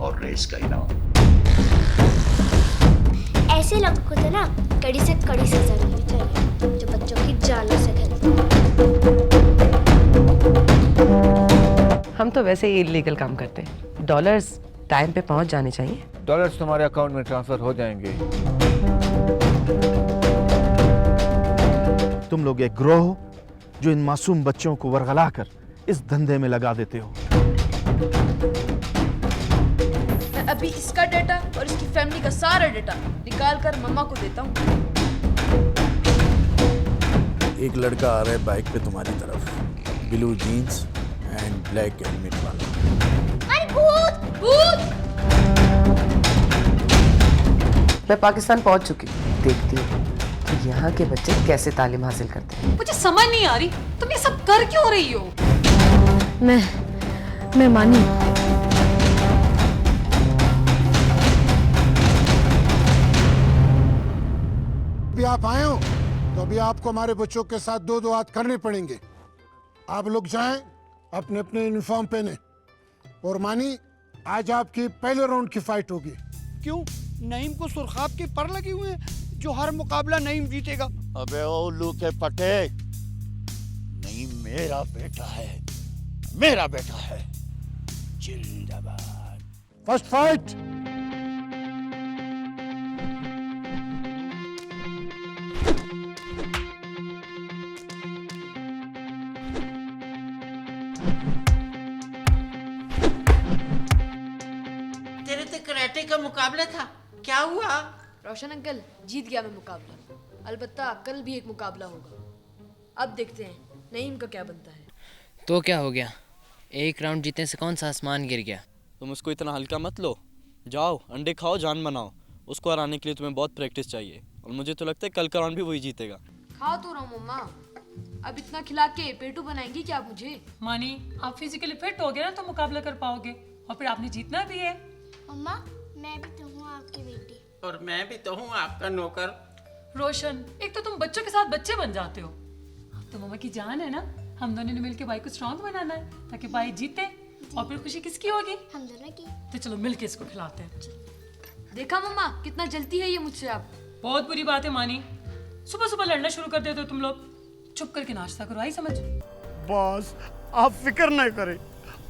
और रेस का इनाम। ऐसे लोगों को तो ना कड़ी से कड़ी सजा देनी चाहिए जो बच्चों की जानों से खेलते हैं। हम तो वैसे ही इलीगल काम करते हैं। डॉलर्स टाइम पे पहुंच जाने चाहिए। डॉलर्स तुम्हारे अकाउंट में ट्रांसफर हो जाएंगे। तुम लोग एक गिरोह हो जो इन मासूम बच्चों को वरगला कर इस धंधे में लगा देते हो। मैं अभी इसका डेटा और इसकी फैमिली का सारा डेटा निकाल कर मम्मा को देता हूँ। एक लड़का आ रहा है बाइक पे तुम्हारी तरफ, blue jeans and black helmet वाला। अरे भूत भूत! मैं पाकिस्तान पहुंच चुकी हूँ। देखती हूँ कि यहाँ के बच्चे कैसे तालीम हासिल करते हैं। मुझे समझ नहीं आ रही तुम ये सब कर क्यों रही हो। मैं मानी। अभी आप आए हो तो अभी आपको हमारे बच्चों के साथ दो हाथ करने पड़ेंगे। आप लोग जाएं, अपने अपने यूनिफॉर्म पहने। और मानी, आज आपकी पहले राउंड की फाइट होगी। क्यों? नईम को सुरखाब के पर लगे हुए हैं जो हर मुकाबला नईम जीतेगा। अबे ओ उल्लू के पटे, नहीं मेरा बेटा है, मेरा बेटा है। जिंदाबाद। First fight. तेरे तो कराटे का मुकाबला था, क्या हुआ? रोशन अंकल, जीत गया मैं मुकाबला। अलबत्ता कल भी एक मुकाबला होगा। अब देखते हैं नईम का क्या बनता है। तो क्या हो गया? एक राउंड जीतने से कौन सा आसमान गिर गया? तुम उसको इतना हल्का मत लो। जाओ अंडे खाओ, जान बनाओ। उसको हराने के लिए तुम्हें बहुत प्रैक्टिस चाहिए और मुझे तो लगता है कल का राउंड भी वही जीतेगा। खा तो रहा हूँ मम्मा, अब इतना खिला के पेटू बनाएंगी क्या मुझे? मानी, आप फिजिकली फिट हो गए ना तो मुकाबला कर पाओगे और फिर आपने जीतना भी है। मम्मा, मैं भी तो हूँ आपकी बेटी। और मैं भी तो हूँ आपका नौकर। रोशन, एक तो तुम बच्चों के साथ बच्चे बन जाते हो। तो मम्मा की जान है ना, हम दोनों ने मिलकर भाई को स्ट्रांग बनाना है ताकि भाई जीते। और फिर खुशी किसकी होगी? हम दोनों की। तो चलो मिलके इसको खिलाते हैं। देखा मम्मा, कितना जलती है ये मुझसे। आप बहुत बुरी बात है मानी, सुबह सुबह लड़ना शुरू कर देते हो तुम लोग। चुप करके नाश्ता करो, आई समझ। बॉस, आप फिक्र नहीं करें,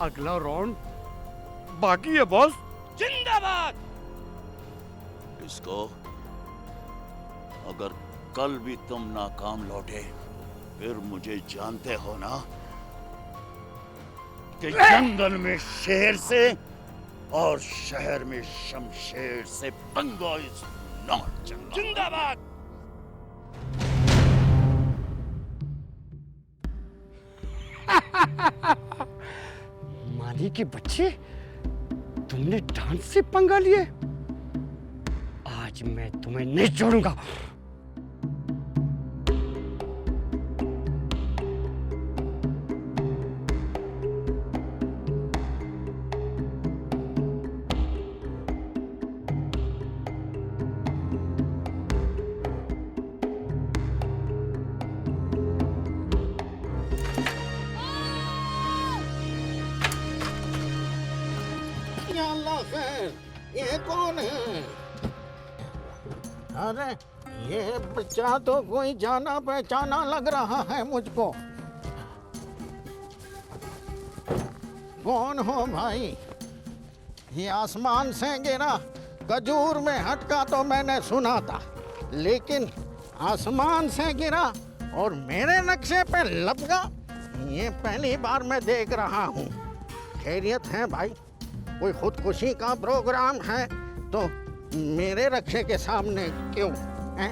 अगला राउंड बाकी है बॉस। जिंदाबाद। इसको अगर कल भी तुम नाकाम लौटे फिर मुझे जानते हो ना कि जंगल में शेर से और शहर में शमशेर से पंगा इज नॉट चंगा। जिंदाबाद। माली के बच्चे, तुमने डांस से पंगा लिए? आज मैं तुम्हें नहीं छोड़ूंगा। ये कौन है? अरे ये बच्चा तो कोई जाना पहचाना लग रहा है मुझको। कौन हो भाई? ये आसमान से गिरा खजूर में हटका तो मैंने सुना था, लेकिन आसमान से गिरा और मेरे नक्शे पे लपका, ये पहली बार मैं देख रहा हूँ। खैरियत है भाई? कोई खुदकुशी का प्रोग्राम है तो मेरे रक्षे के सामने क्यों हैं?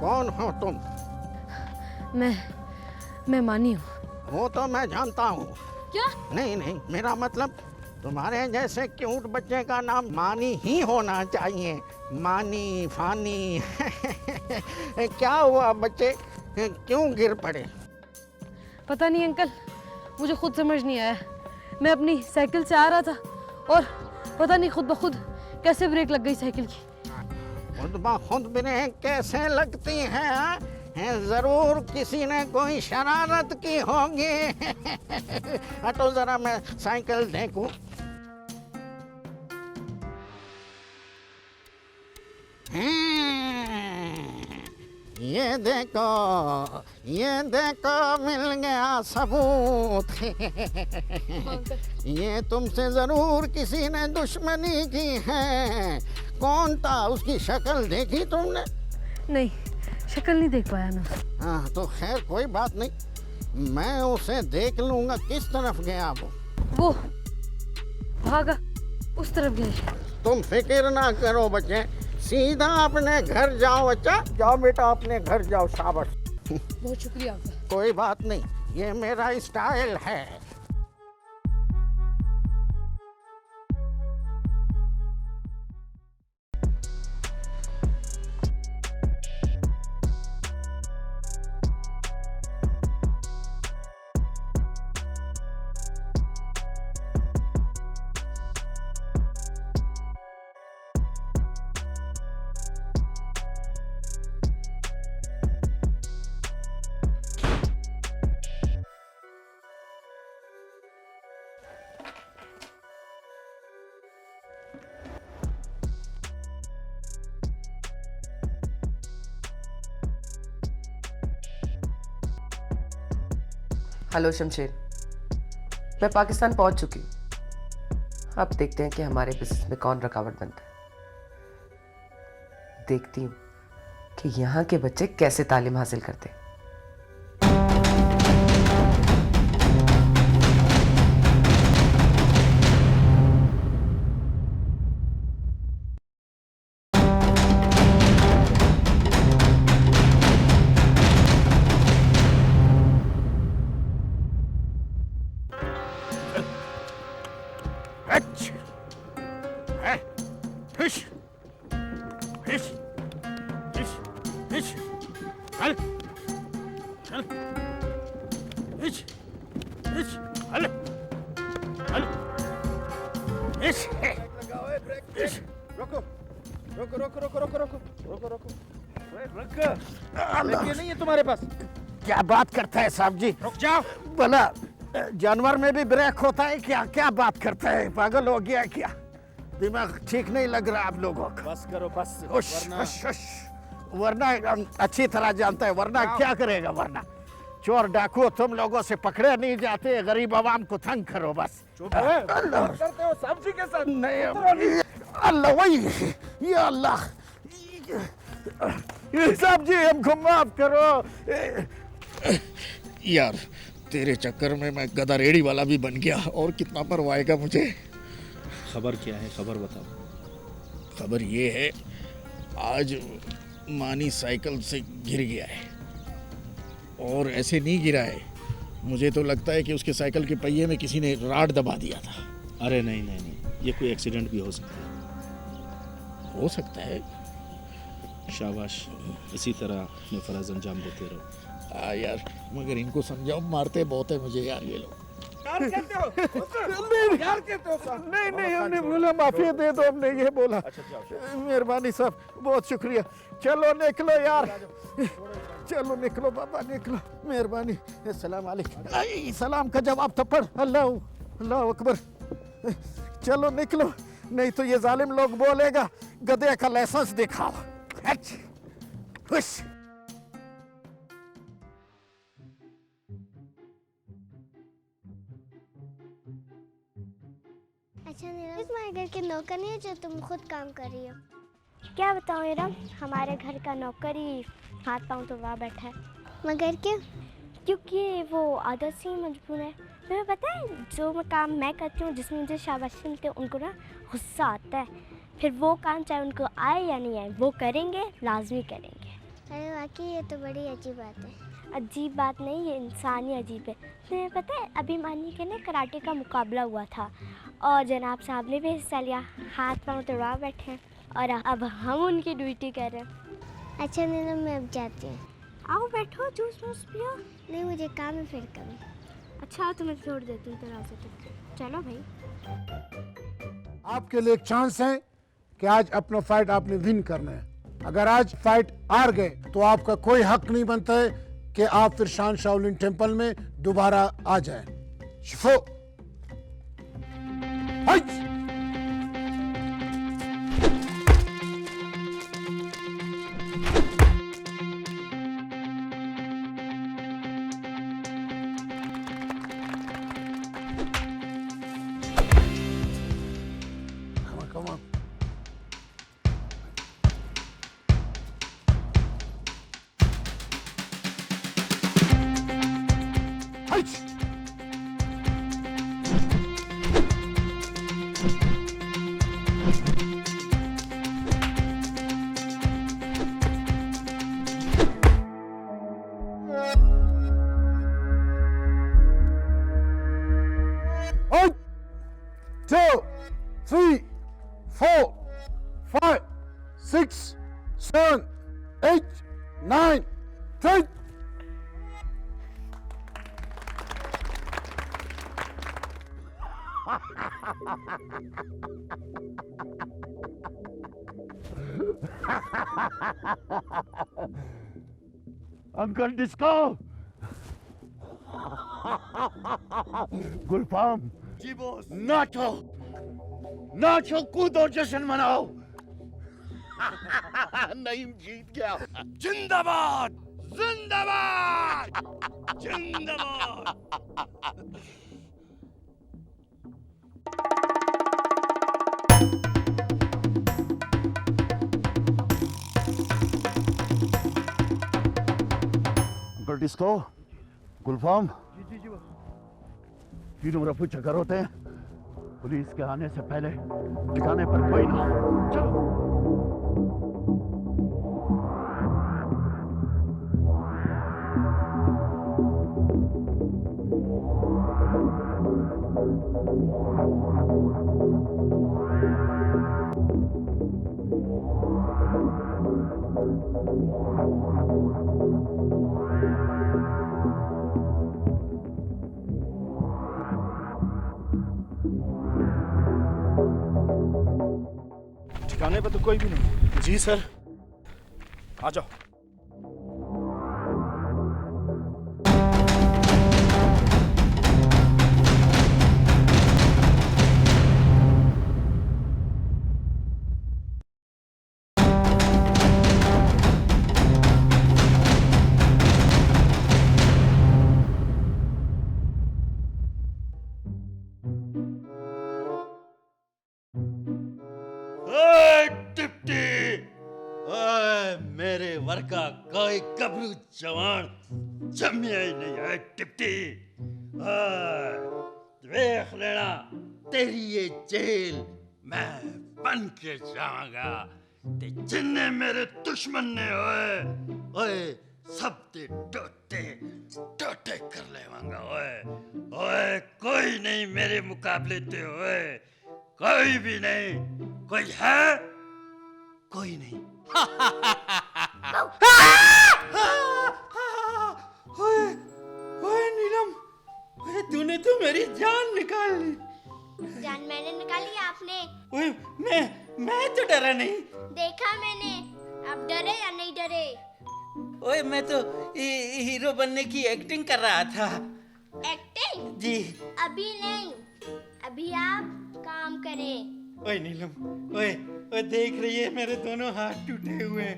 कौन हो तुम? मैं मानी हूँ। वो तो मैं जानता हूँ। क्या? नहीं, मेरा मतलब तुम्हारे जैसे क्यूट बच्चे का नाम मानी ही होना चाहिए। मानी फानी। क्या हुआ बच्चे, क्यों गिर पड़े? पता नहीं अंकल, मुझे खुद समझ नहीं आया। मैं अपनी साइकिल से आ रहा था और पता नहीं खुद ब खुद कैसे ब्रेक लग गई साइकिल की। खुद ब खुद ब्रेक कैसे लगती है? जरूर किसी ने कोई शरारत की होगी। हटो जरा, मैं साइकिल देखूं। ये देखो मिल गया सबूत। ये तुमसे जरूर किसी ने दुश्मनी की है। कौन था, उसकी शक्ल देखी तुमने? नहीं, शक्ल नहीं देख पाया मैं। हाँ तो खैर कोई बात नहीं, मैं उसे देख लूंगा। किस तरफ गया वो भागा, उस तरफ गया। तुम फिक्र ना करो बच्चे, सीधा अपने घर जाओ। बच्चा जाओ बेटा, अपने घर जाओ। शाबाश। बहुत शुक्रिया आपका। कोई बात नहीं, ये मेरा स्टाइल है। हेलो शमशेर, मैं पाकिस्तान पहुंच चुकी हूँ। अब देखते हैं कि हमारे बिजनेस में कौन रुकावट बनता है। देखती हूँ कि यहाँ के बच्चे कैसे तालीम हासिल करते हैं। नहीं है तुम्हारे पास? क्या बात करता है साहब जी? रुक जाओ। भला जानवर में भी ब्रेक होता है क्या? क्या बात करता है, पागल हो गया क्या? दिमाग ठीक नहीं लग रहा आप लोगों का। बस करो बस, वरना अच्छी तरह जानता है, वरना क्या करेगा? वरना चोर डाकू तुम लोगों से पकड़े नहीं जाते, गरीब आवाम को तंग करो बस। करते हो साहब जी के साथ? नहीं अल्लाह, वही या अल्लाह, साहब जी हमको माफ करो यार। तेरे चक्कर में मैं गधा रेड़ी वाला भी बन गया, और कितना परवाएगा मुझे। खबर क्या है, खबर बताओ। खबर ये है, आज मानी साइकिल से गिर गया है, और ऐसे नहीं गिरा है, मुझे तो लगता है कि उसके साइकिल के पहिए में किसी ने राड दबा दिया था। अरे नहीं नहीं नहीं, ये कोई एक्सीडेंट भी हो सकता है। हो सकता है। शाबाश, इसी तरह अपने फर्ज अंजाम देते रहो। यार मगर इनको समझाओ, मारते बहुत है मुझे यार ये लोग। यार कहते हो? यार कहते हो साहब? नहीं नहीं, हमने बोला माफी दे दो, हमने ये बोला। मेहरबानी साहब, बहुत शुक्रिया। चलो निकलो यार, चलो निकलो बाबा, निकलो, मेहरबानी। अस्सलाम वालेकुम। सलाम का जवाब तो पढ़। अल्लाह अल्लाह अकबर। चलो निकलो, नहीं तो ये जालिम लोग बोलेगा गधे का लाइसेंस दिखाओ। खुश। अच्छा नीरज, तुम्हारे घर के नौकर नहीं है जो तुम खुद काम कर रही हो? क्या बताऊँ नीरज, हमारे घर का नौकर ही हाथ पाँव तो वहाँ बैठा है। मगर क्यों? क्योंकि वो आदत से ही मजबूर है। तुम्हें पता है, जो काम मैं करती हूँ, जिसमें मुझे शाबाशी मिलती है, उनको ना गुस्सा आता है। फिर वो काम चाहे उनको आए या नहीं आए, वो करेंगे, लाजमी करेंगे। अरे वाकई ये तो बड़ी अजीब बात है। अजीब बात नहीं, ये इंसान ही अजीब है। तुम्हें पता है, अभी मानी के ना कराटे का मुकाबला हुआ था, और जनाब साहब ने भी हिस्सा लिया। हाथ पाँव तोड़वा बैठे हैं, और अब हम उनकी ड्यूटी कर रहे हैं। अच्छा नीलम, मैं अब जाती हूँ। आओ बैठो, जूस वूस पियो। नहीं, मुझे काम है फिर कभी। अच्छा तुम्हें छोड़ देती हूँ दरवाजे तक। चलो भाई। आपके लिए एक चांस है कि आज अपना फाइट आपने विन करना है। अगर आज फाइट हार गए तो आपका कोई हक नहीं बनता है कि आप फिर शान शाओलिन टेम्पल में दोबारा आ जाएं। शिफो fight. come on. One, 2, 3, 4, 5, 6, 7, 8, 9, 10. Uncle disco Gulfam ji boss नाचो नाचो कूदो जश्न मनाओ नईम जीत गया जिंदाबाद जिंदाबाद जिंदाबाद अंकल डिस्को गुलफाम तीनों रफू चक्कर होते हैं पुलिस के आने से पहले ठिकाने पर कोई ना चलो ठिकाने पर तो कोई भी नहीं। जी सर आ जाओ। मेरे वर्का कोई गबरू जवान जमिया ही नहीं है टिप्टी देख लेना तेरी ये जेल मैं बन के जाऊंगा ते जिन्ने मेरे दुश्मन ने ओए सब ते टोटे टोटे कर लेवांगा ओए कोई नहीं मेरे मुकाबले ते कोई भी नहीं कोई है कोई नहीं ओए नीलम तूने तो मेरी जान निकाल ली जान मैंने निकाली आपने ओए मैं तो डरा नहीं देखा मैंने अब डरे या नहीं डरे ओए मैं तो हीरो बनने की एक्टिंग कर रहा था एक्टिंग जी अभी नहीं अभी आप काम करें ओए नीलम ओए देख रही है मेरे दोनों हाथ टूटे हुए हैं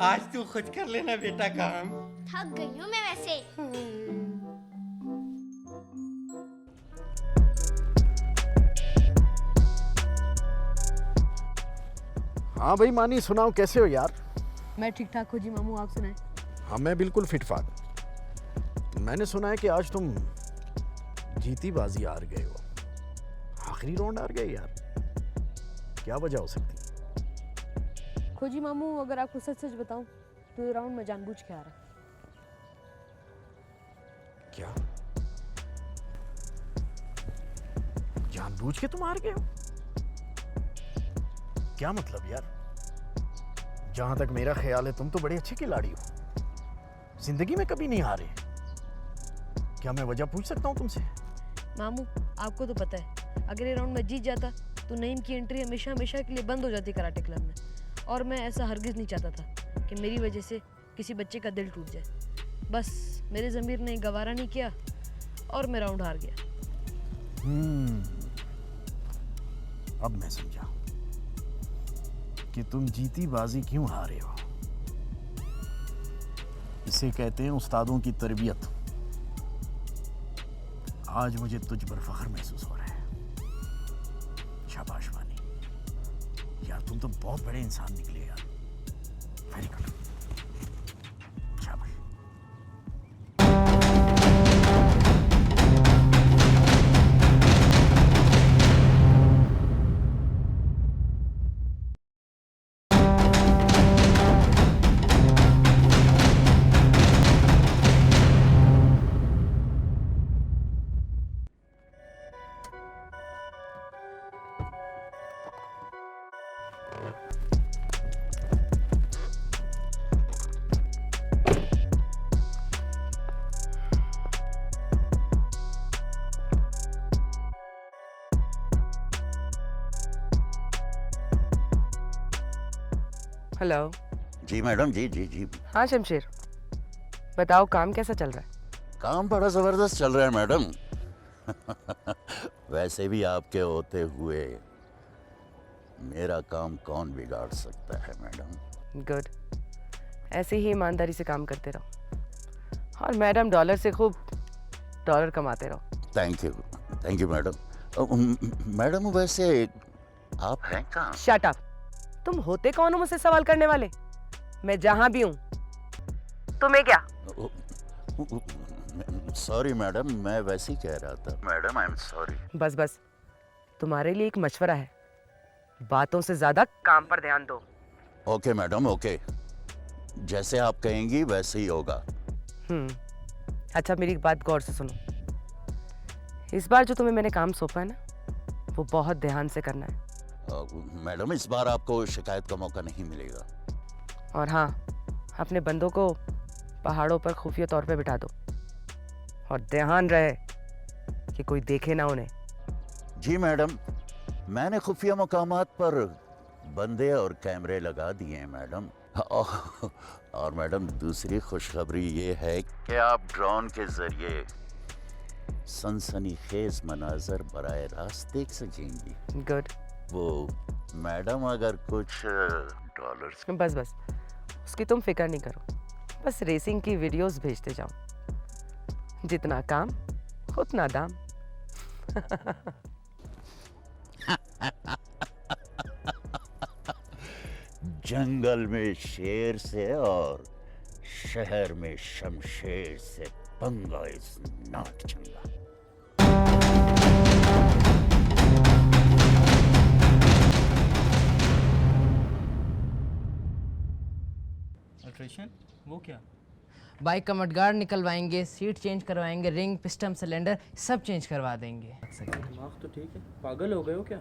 आज तू खुद कर लेना बेटा काम थक गई हूँ मैं वैसे हाँ भाई मानी सुनाओ कैसे हो यार। मैं ठीक ठाक हूँ जी मामू आप सुनाए। हाँ मैं बिल्कुल फिट फाट। मैंने सुना है कि आज तुम जीती बाजी हार गए हो आखिरी राउंड हार गए यार क्या वजह हो सकती। खोजी मामू अगर आपको सच सच बताऊं तो ये राउंड में जानबूझ के आ रहा। क्या जानबूझ के तुम हार गए हो क्या मतलब यार। जहां तक मेरा ख्याल है तुम तो बड़े अच्छे खिलाड़ी हो जिंदगी में कभी नहीं हारे। क्या मैं वजह पूछ सकता हूँ तुमसे। मामू आपको तो पता है अगर ये राउंड में जीत जाता तो नईम की एंट्री हमेशा हमेशा के लिए बंद हो जाती कराटे क्लब में और मैं ऐसा हरगिज़ नहीं चाहता था कि मेरी वजह से किसी बच्चे का दिल टूट जाए। बस मेरे ज़मीर ने गवारा नहीं किया और मैं राउंड हार गया। अब मैं समझा कि तुम जीती बाजी क्यों हारे हो। इसे कहते हैं उस्तादों की तरबियत। आज मुझे तुझ पर फख्र महसूस हो रहा है। शाबाश वानी तुम तो बहुत बड़े इंसान निकले यार। Very good. शाबाश। हेलो। जी मैडम, जी जी जी। हाँ शमशेर, बताओ काम कैसा चल रहा है? काम बड़ा ज़बरदस्त चल रहा है मैडम। वैसे भी आपके होते हुए मेरा काम कौन बिगाड़ सकता है मैडम। गुड, ऐसे ही ईमानदारी से काम करते रहो और मैडम डॉलर से खूब डॉलर कमाते रहो। Thank you madam. मैडम वैसे आप हैं कहाँ? Shut up. तुम होते कौन हो मुझसे सवाल करने वाले? मैं जहां भी हूं, तुम्हें क्या? सॉरी मैडम, मैं वैसे ही कह रहा था। Madam I am sorry. बस बस, तुम्हारे लिए एक मशवरा है, बातों से ज्यादा काम पर ध्यान दो। ओके मैडम, ओके, जैसे आप कहेंगी वैसे ही होगा। अच्छा मेरी एक बात गौर से सुनो। इस बार जो तुम्हें मैंने काम सौंपा है ना, वो बहुत ध्यान से करना है। मैडम इस बार आपको शिकायत का मौका नहीं मिलेगा। और हाँ, अपने बंदों को पहाड़ों पर खुफिया तौर पे बिठा दो और ध्यान रहे कि कोई देखे ना उन्हें। जी मैडम, मैंने खुफिया मकामात पर बंदे और कैमरे लगा दिए हैं मैडम। और मैडम दूसरी खुशखबरी ये है कि आप ड्रोन के जरिए सनसनीखेज मनाजर बराह रास्त देख सकेंगी। गुड। वो मैडम अगर कुछ डॉलर्स। बस बस, उसकी तुम फिक्र नहीं करो, बस रेसिंग की वीडियोस भेजते जाओ। जितना काम उतना दाम। जंगल में शेर से और शहर में शमशेर से पंगा इज नॉट चंगा। अल्ट्रेशन वो क्या? बाइक का मडगार्ड निकलवाएंगे, सीट चेंज करवाएंगे, रिंग, पिस्टन, सिलेंडर सब चेंज करवा देंगे। दिमाग तो ठीक है, पागल हो गए हो क्या?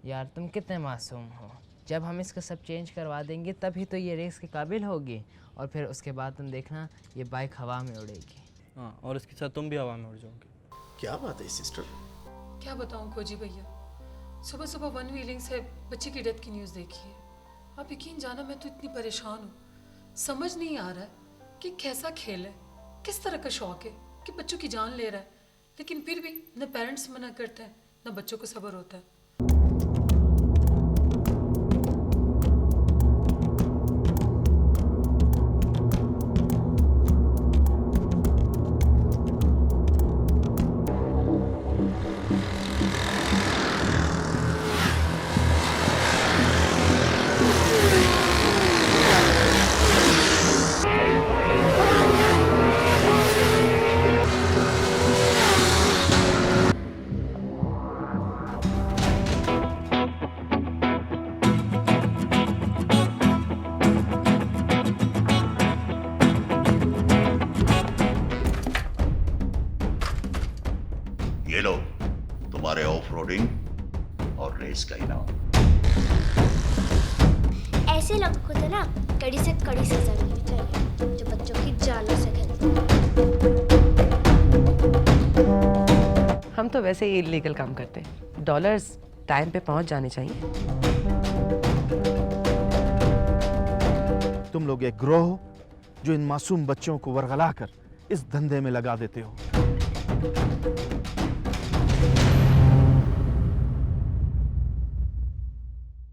यार तुम कितने मासूम हो। जब हम इसका सब चेंज करवा देंगे तभी तो ये रेस के काबिल होगी, और फिर उसके बाद तुम देखना ये बाइक हवा में उड़ेगी। हाँ, और इसके साथ तुम भी हवा में उड़ जाओगे। क्या बात है सिस्टर? क्या बताऊं खोजी भैया, सुबह सुबह वन व्हीलिंग से बच्चे की डेथ की न्यूज़ देखी है। आप यकीन जाना मैं तो इतनी परेशान हूँ, समझ नहीं आ रहा है कि कैसा खेल है, किस तरह का शौक है कि बच्चों की जान ले रहा है, लेकिन फिर भी न पेरेंट्स मना करते हैं न बच्चों को सब्र होता है। ये लो तुम्हारे ऑफ रोडिंग और रेस का इनाम। ऐसे लोगों को तो ना कड़ी से कड़ी सजा मिलनी चाहिए जो बच्चों की जानों से खेलते हैं। हम तो वैसे ही इलीगल काम करते हैं, डॉलर्स टाइम पे पहुंच जाने चाहिए। तुम लोग एक गिरोह हो जो इन मासूम बच्चों को वरगला कर इस धंधे में लगा देते हो।